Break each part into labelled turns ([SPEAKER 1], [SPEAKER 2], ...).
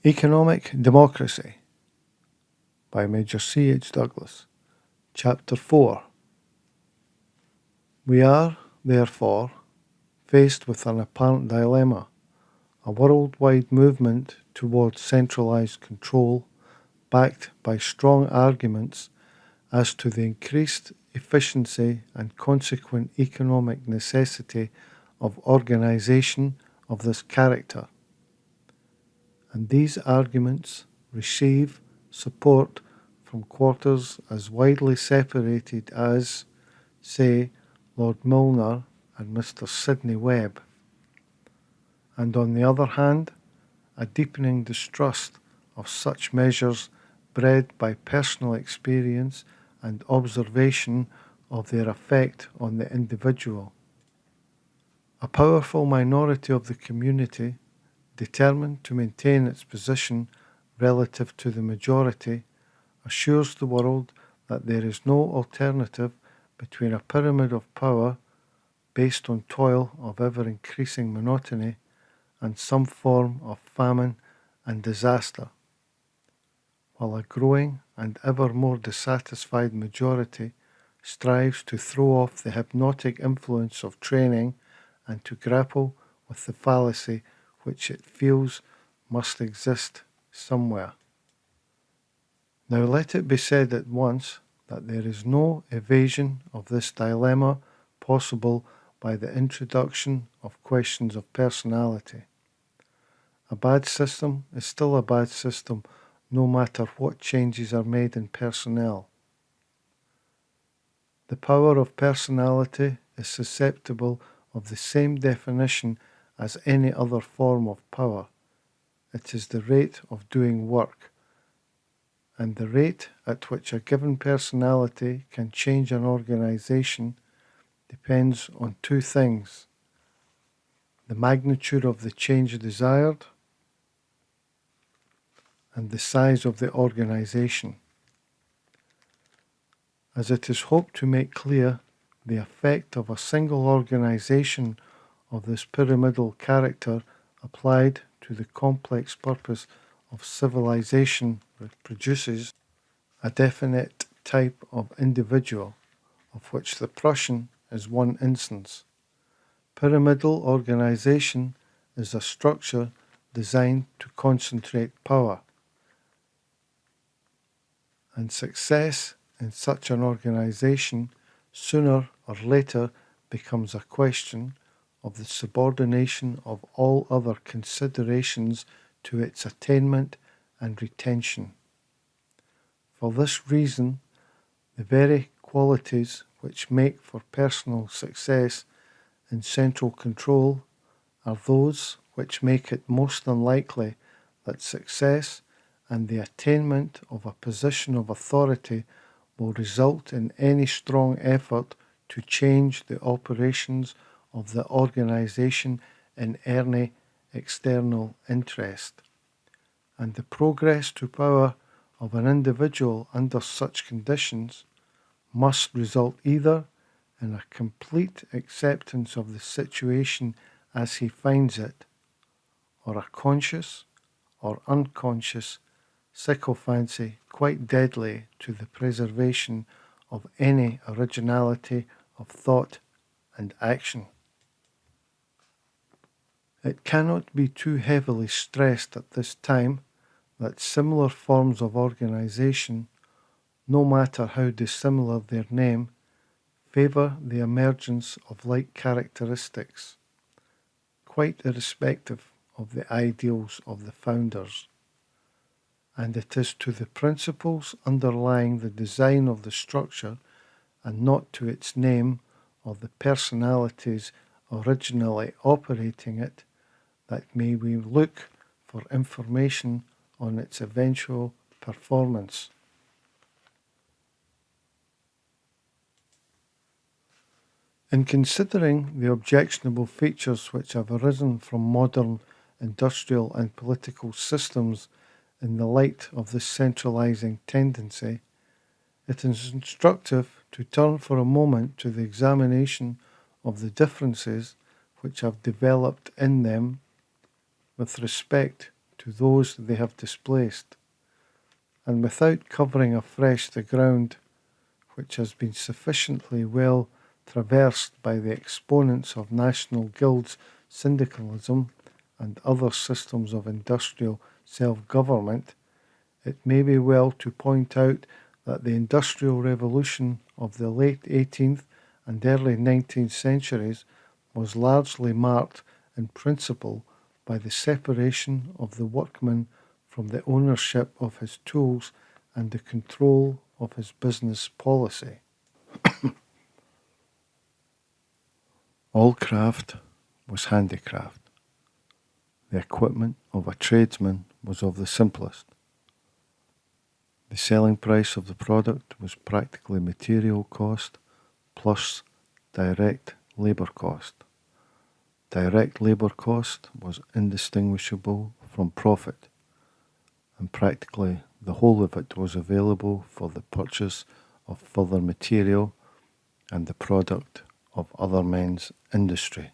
[SPEAKER 1] Economic Democracy by Major C.H.D. Chapter 4. We are, therefore, faced with an apparent dilemma, a worldwide movement towards centralized control backed by strong arguments as to the increased efficiency and consequent economic necessity of organization of this character. And these arguments receive support from quarters as widely separated as, say, Lord Milner and Mr. Sidney Webb. And on the other hand, a deepening distrust of such measures bred by personal experience and observation of their effect on the individual. A powerful minority of the community, determined to maintain its position relative to the majority, assures the world that there is no alternative between a pyramid of power based on toil of ever-increasing monotony and some form of famine and disaster, while a growing and ever more dissatisfied majority strives to throw off the hypnotic influence of training and to grapple with the fallacy which it feels must exist somewhere. Now let it be said at once that there is no evasion of this dilemma possible by the introduction of questions of personality. A bad system is still a bad system no matter what changes are made in personnel. The power of personality is susceptible of the same definition as any other form of power. It is the rate of doing work, and the rate at which a given personality can change an organization depends on two things: the magnitude of the change desired and the size of the organization. As it is hoped to make clear, the effect of a single organization of this pyramidal character applied to the complex purpose of civilization produces a definite type of individual, of which the Prussian is one instance. Pyramidal organization is a structure designed to concentrate power, and success in such an organization sooner or later becomes a question of the subordination of all other considerations to its attainment and retention. For this reason, the very qualities which make for personal success in central control are those which make it most unlikely that success and the attainment of a position of authority will result in any strong effort to change the operations of the organization in any external interest. And the progress to power of an individual under such conditions must result either in a complete acceptance of the situation as he finds it, or a conscious or unconscious sycophancy quite deadly to the preservation of any originality of thought and action. It cannot be too heavily stressed at this time that similar forms of organization, no matter how dissimilar their name, favor the emergence of like characteristics, quite irrespective of the ideals of the founders. And it is to the principles underlying the design of the structure, and not to its name or the personalities originally operating it, that may we look for information on its eventual performance. In considering the objectionable features which have arisen from modern industrial and political systems in the light of this centralizing tendency, it is instructive to turn for a moment to the examination of the differences which have developed in them with respect to those they have displaced, and without covering afresh the ground which has been sufficiently well traversed by the exponents of national guilds, syndicalism, and other systems of industrial self-government, it may be well to point out that the Industrial Revolution of the late 18th and early 19th centuries was largely marked in principle by the separation of the workman from the ownership of his tools and the control of his business policy. All craft was handicraft. The equipment of a tradesman was of the simplest. The selling price of the product was practically material cost plus direct labour cost. Direct labour cost was indistinguishable from profit, and practically the whole of it was available for the purchase of further material and the product of other men's industry.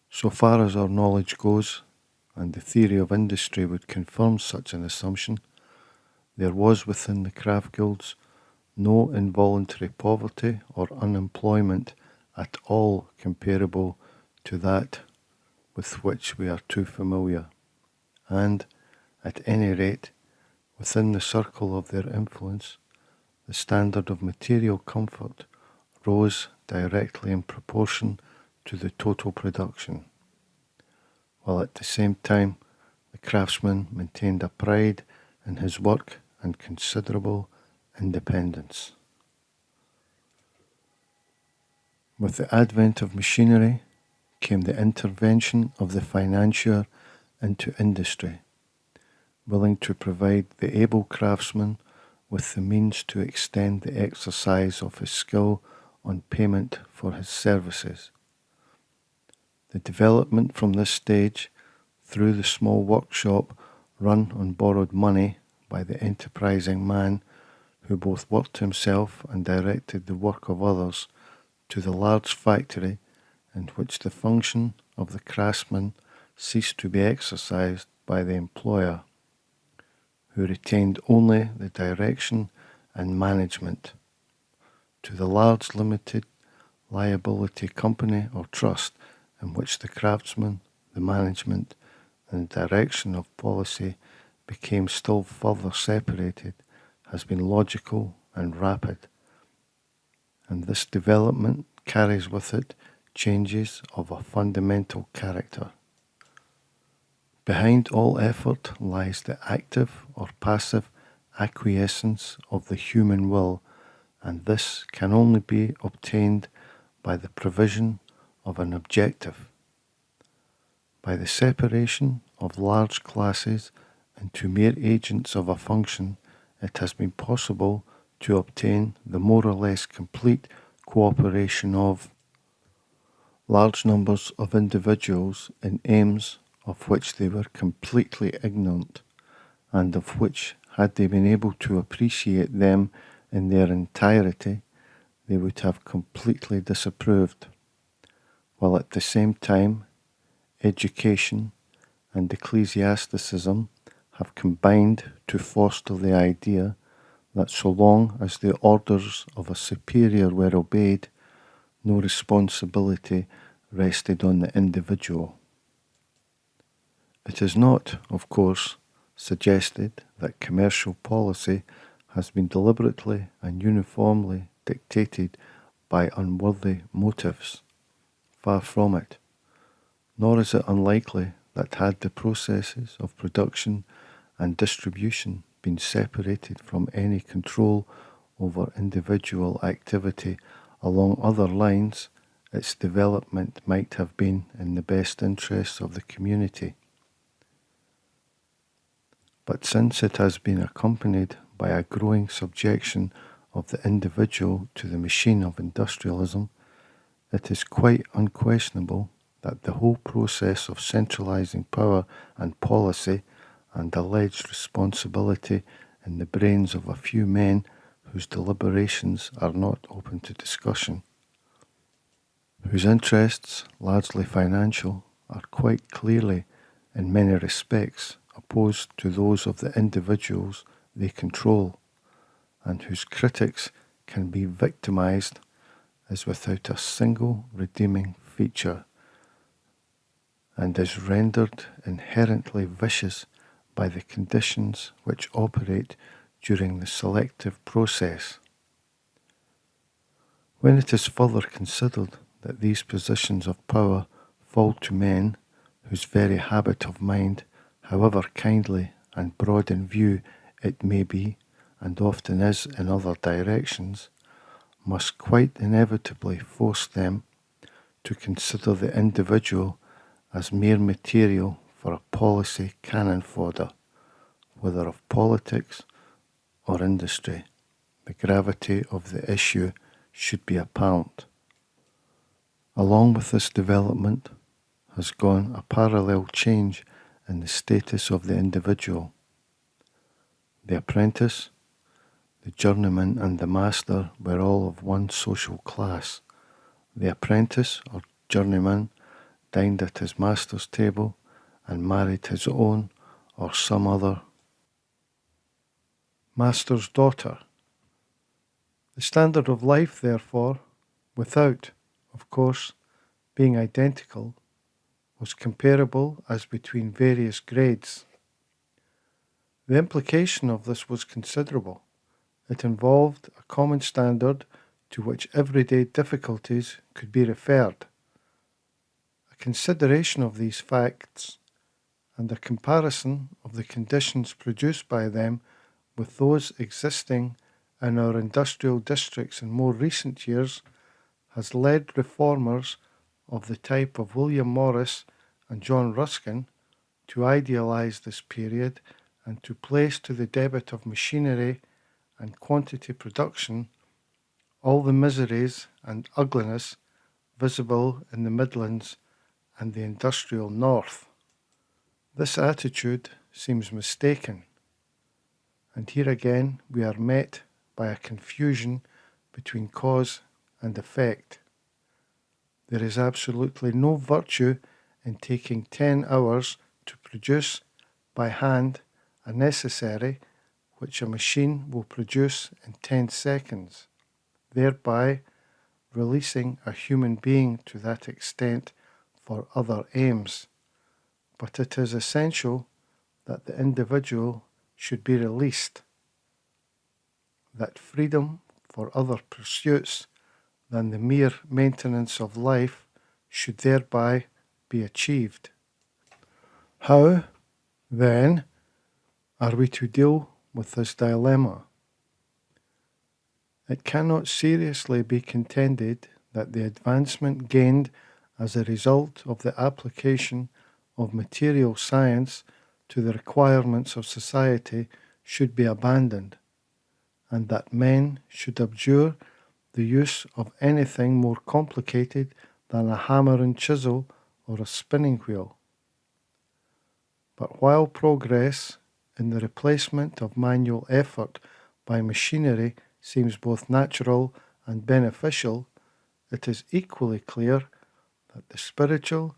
[SPEAKER 1] So far as our knowledge goes, and the theory of industry would confirm such an assumption, there was within the craft guilds no involuntary poverty or unemployment at all comparable to that with which we are too familiar, and, at any rate, within the circle of their influence, the standard of material comfort rose directly in proportion to the total production, while at the same time the craftsman maintained a pride in his work and considerable independence. With the advent of machinery came the intervention of the financier into industry, willing to provide the able craftsman with the means to extend the exercise of his skill on payment for his services. The development from this stage through the small workshop run on borrowed money by the enterprising man who both worked himself and directed the work of others, to the large factory in which the function of the craftsman ceased to be exercised by the employer, who retained only the direction and management, to the large limited liability company or trust in which the craftsman, the management, and the direction of policy became still further separated, has been logical and rapid, and this development carries with it changes of a fundamental character. Behind all effort lies the active or passive acquiescence of the human will, and this can only be obtained by the provision of an objective. By the separation of large classes into mere agents of a function, it has been possible to obtain the more or less complete cooperation of large numbers of individuals in aims of which they were completely ignorant, and of which, had they been able to appreciate them in their entirety, they would have completely disapproved, while at the same time education and ecclesiasticism have combined to foster the idea that so long as the orders of a superior were obeyed, no responsibility rested on the individual. It is not, of course, suggested that commercial policy has been deliberately and uniformly dictated by unworthy motives. Far from it. Nor is it unlikely that had the processes of production and distribution been separated from any control over individual activity along other lines, its development might have been in the best interests of the community. But since it has been accompanied by a growing subjection of the individual to the machine of industrialism, it is quite unquestionable that the whole process of centralizing power and policy and alleged responsibility in the brains of a few men whose deliberations are not open to discussion, whose interests, largely financial, are quite clearly in many respects opposed to those of the individuals they control, and whose critics can be victimized is without a single redeeming feature, and is rendered inherently vicious by the conditions which operate during the selective process. When it is further considered that these positions of power fall to men whose very habit of mind, however kindly and broad in view it may be, and often is in other directions, must quite inevitably force them to consider the individual as mere material for a policy cannon fodder, whether of politics or industry, the gravity of the issue should be apparent. Along with this development has gone a parallel change in the status of the individual. The apprentice, the journeyman and the master were all of one social class. The apprentice or journeyman dined at his master's table and married his own or some other master's daughter. The standard of life, therefore, without, of course, being identical, was comparable as between various grades. The implication of this was considerable. It involved a common standard to which everyday difficulties could be referred. A consideration of these facts and a comparison of the conditions produced by them with those existing in our industrial districts in more recent years has led reformers of the type of William Morris and John Ruskin to idealize this period and to place to the debit of machinery and quantity production all the miseries and ugliness visible in the Midlands and the industrial North. This attitude seems mistaken, and here again we are met by a confusion between cause and effect. There is absolutely no virtue in taking 10 hours to produce by hand a necessary which a machine will produce in 10 seconds, thereby releasing a human being to that extent for other aims. But it is essential that the individual should be released, that freedom for other pursuits than the mere maintenance of life should thereby be achieved. How, then, are we to deal with this dilemma? It cannot seriously be contended that the advancement gained as a result of the application of material science to the requirements of society should be abandoned, and that men should abjure the use of anything more complicated than a hammer and chisel or a spinning wheel. But while progress in the replacement of manual effort by machinery seems both natural and beneficial, it is equally clear that the spiritual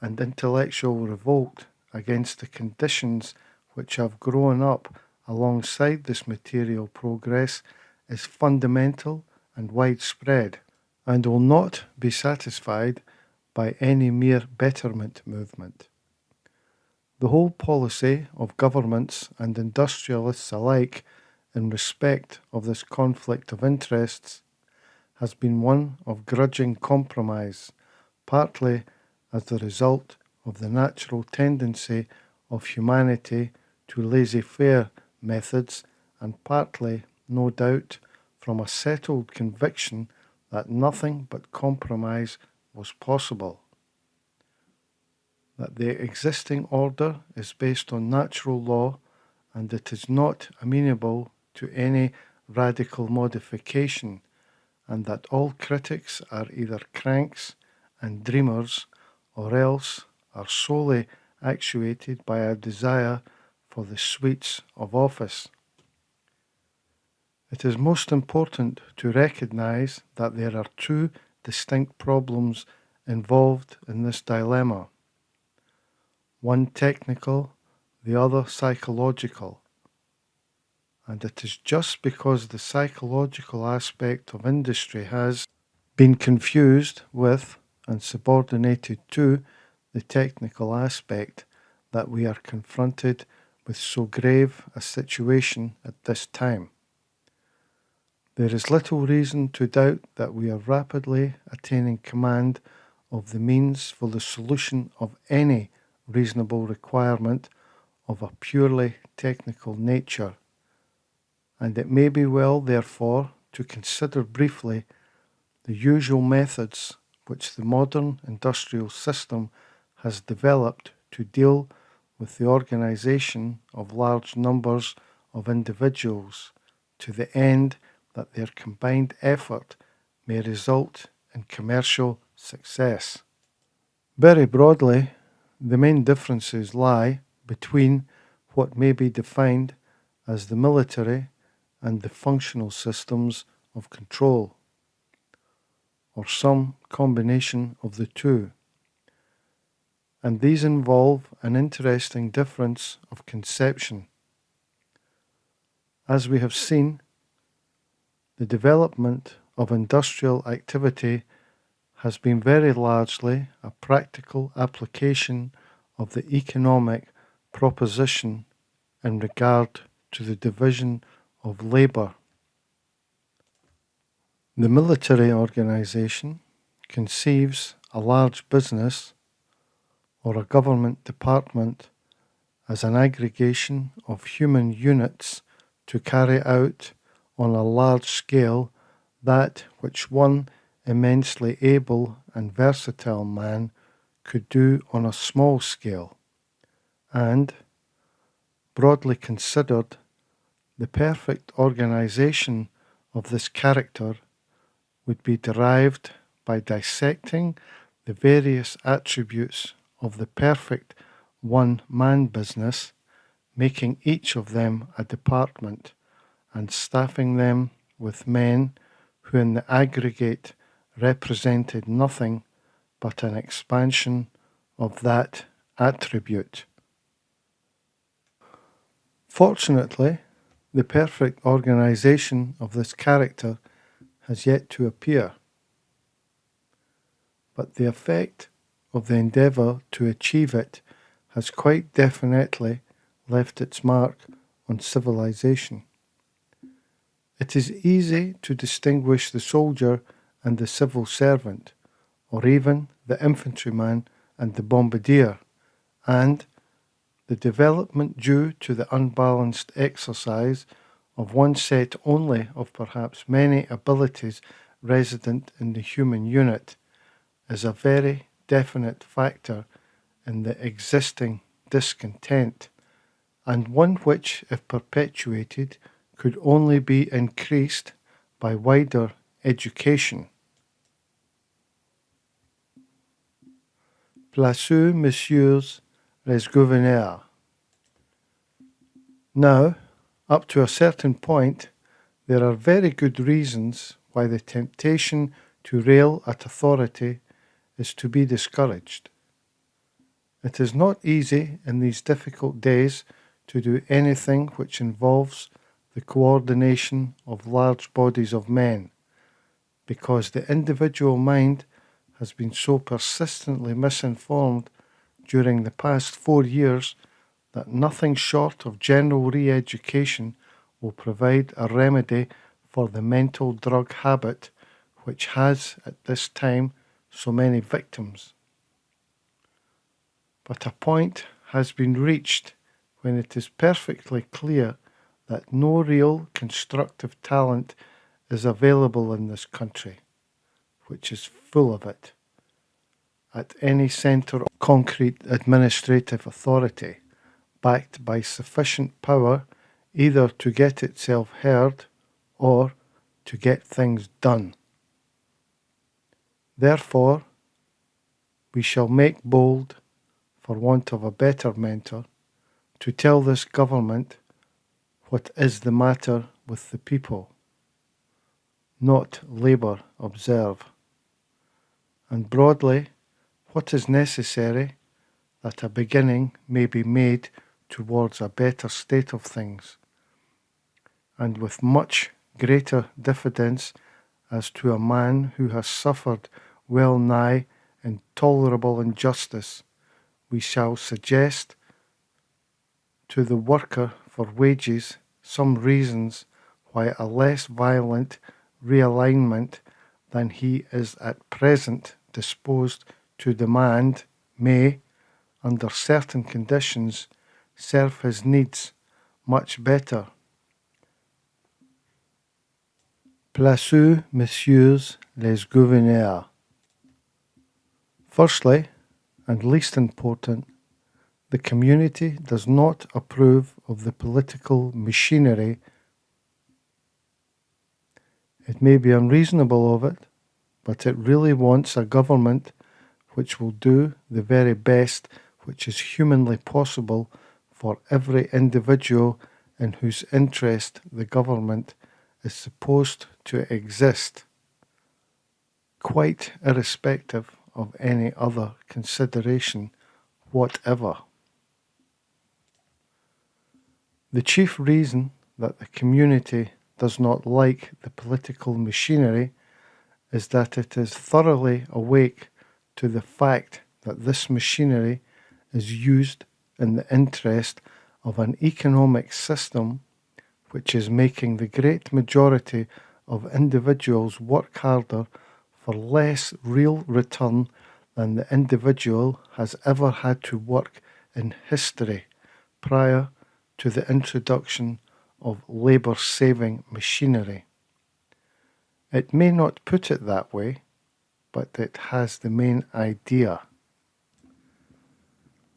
[SPEAKER 1] and intellectual revolt against the conditions which have grown up alongside this material progress is fundamental and widespread, and will not be satisfied by any mere betterment movement. The whole policy of governments and industrialists alike in respect of this conflict of interests has been one of grudging compromise, partly as the result of the natural tendency of humanity to laissez-faire methods, and partly, no doubt, from a settled conviction that nothing but compromise was possible. That the existing order is based on natural law, and it is not amenable to any radical modification, and that all critics are either cranks and dreamers, or else are solely actuated by a desire for the sweets of office. It is most important to recognize that there are two distinct problems involved in this dilemma. one technical, the other psychological. And it is just because the psychological aspect of industry has been confused with and subordinated to the technical aspect that we are confronted with so grave a situation at this time. There is little reason to doubt that we are rapidly attaining command of the means for the solution of any reasonable requirement of a purely technical nature, and it may be well, therefore, to consider briefly the usual methods which the modern industrial system has developed to deal with the organization of large numbers of individuals to the end that their combined effort may result in commercial success. Very broadly, the main differences lie between what may be defined as the military and the functional systems of control, or some combination of the two. And these involve an interesting difference of conception. As we have seen, the development of industrial activity has been very largely a practical application of the economic proposition in regard to the division of labour. The military organisation conceives a large business or a government department as an aggregation of human units to carry out on a large scale that which one immensely able and versatile man could do on a small scale, and, broadly considered, the perfect organisation of this character would be derived by dissecting the various attributes of the perfect one-man business, making each of them a department, and staffing them with men who in the aggregate represented nothing but an expansion of that attribute. Fortunately, the perfect organisation of this character has yet to appear, but the effect of the endeavour to achieve it has quite definitely left its mark on civilization. It is easy to distinguish the soldier and the civil servant, or even the infantryman and the bombardier, and the development due to the unbalanced exercise of one set only of perhaps many abilities resident in the human unit is a very definite factor in the existing discontent, and one which, if perpetuated, could only be increased by wider education. Placez, messieurs les gouverneurs. Now, up to a certain point, there are very good reasons why the temptation to rail at authority is to be discouraged. It is not easy in these difficult days to do anything which involves the coordination of large bodies of men, because the individual mind has been so persistently misinformed during the past 4 years that nothing short of general re-education will provide a remedy for the mental drug habit which has at this time so many victims. But a point has been reached when it is perfectly clear that no real constructive talent is available in this country, which is full of it, at any centre of concrete administrative authority, backed by sufficient power either to get itself heard or to get things done. Therefore, we shall make bold, for want of a better mentor, to tell this government what is the matter with the people, not labour, observe, and broadly what is necessary that a beginning may be made towards a better state of things, and with much greater diffidence as to a man who has suffered well nigh intolerable injustice, we shall suggest to the worker for wages some reasons why a less violent realignment than he is at present disposed to demand may, under certain conditions, serve his needs much better. Placez, messieurs les gouverneurs. Firstly, and least important, the community does not approve of the political machinery. It may be unreasonable of it, but it really wants a government which will do the very best which is humanly possible for every individual in whose interest the government is supposed to exist, quite irrespective of any other consideration whatever. The chief reason that the community does not like the political machinery is that it is thoroughly awake to the fact that this machinery is used in the interest of an economic system which is making the great majority of individuals work harder for less real return than the individual has ever had to work in history prior to the introduction of labour-saving machinery. It may not put it that way, but it has the main idea.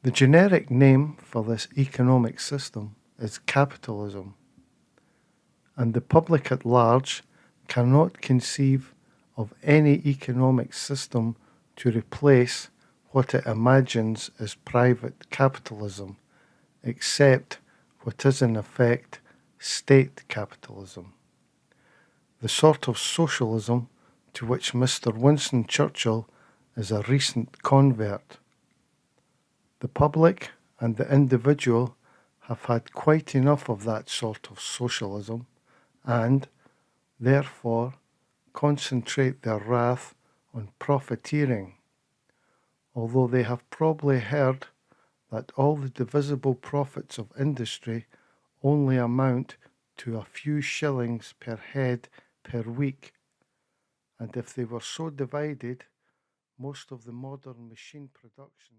[SPEAKER 1] The generic name for this economic system is capitalism, and the public at large cannot conceive of any economic system to replace what it imagines as private capitalism, except what is in effect state capitalism, the sort of socialism to which Mr. Winston Churchill is a recent convert. The public and the individual have had quite enough of that sort of socialism, and, therefore, concentrate their wrath on profiteering, although they have probably heard that all the divisible profits of industry only amount to a few shillings per head per week, and if they were so divided, most of the modern machine production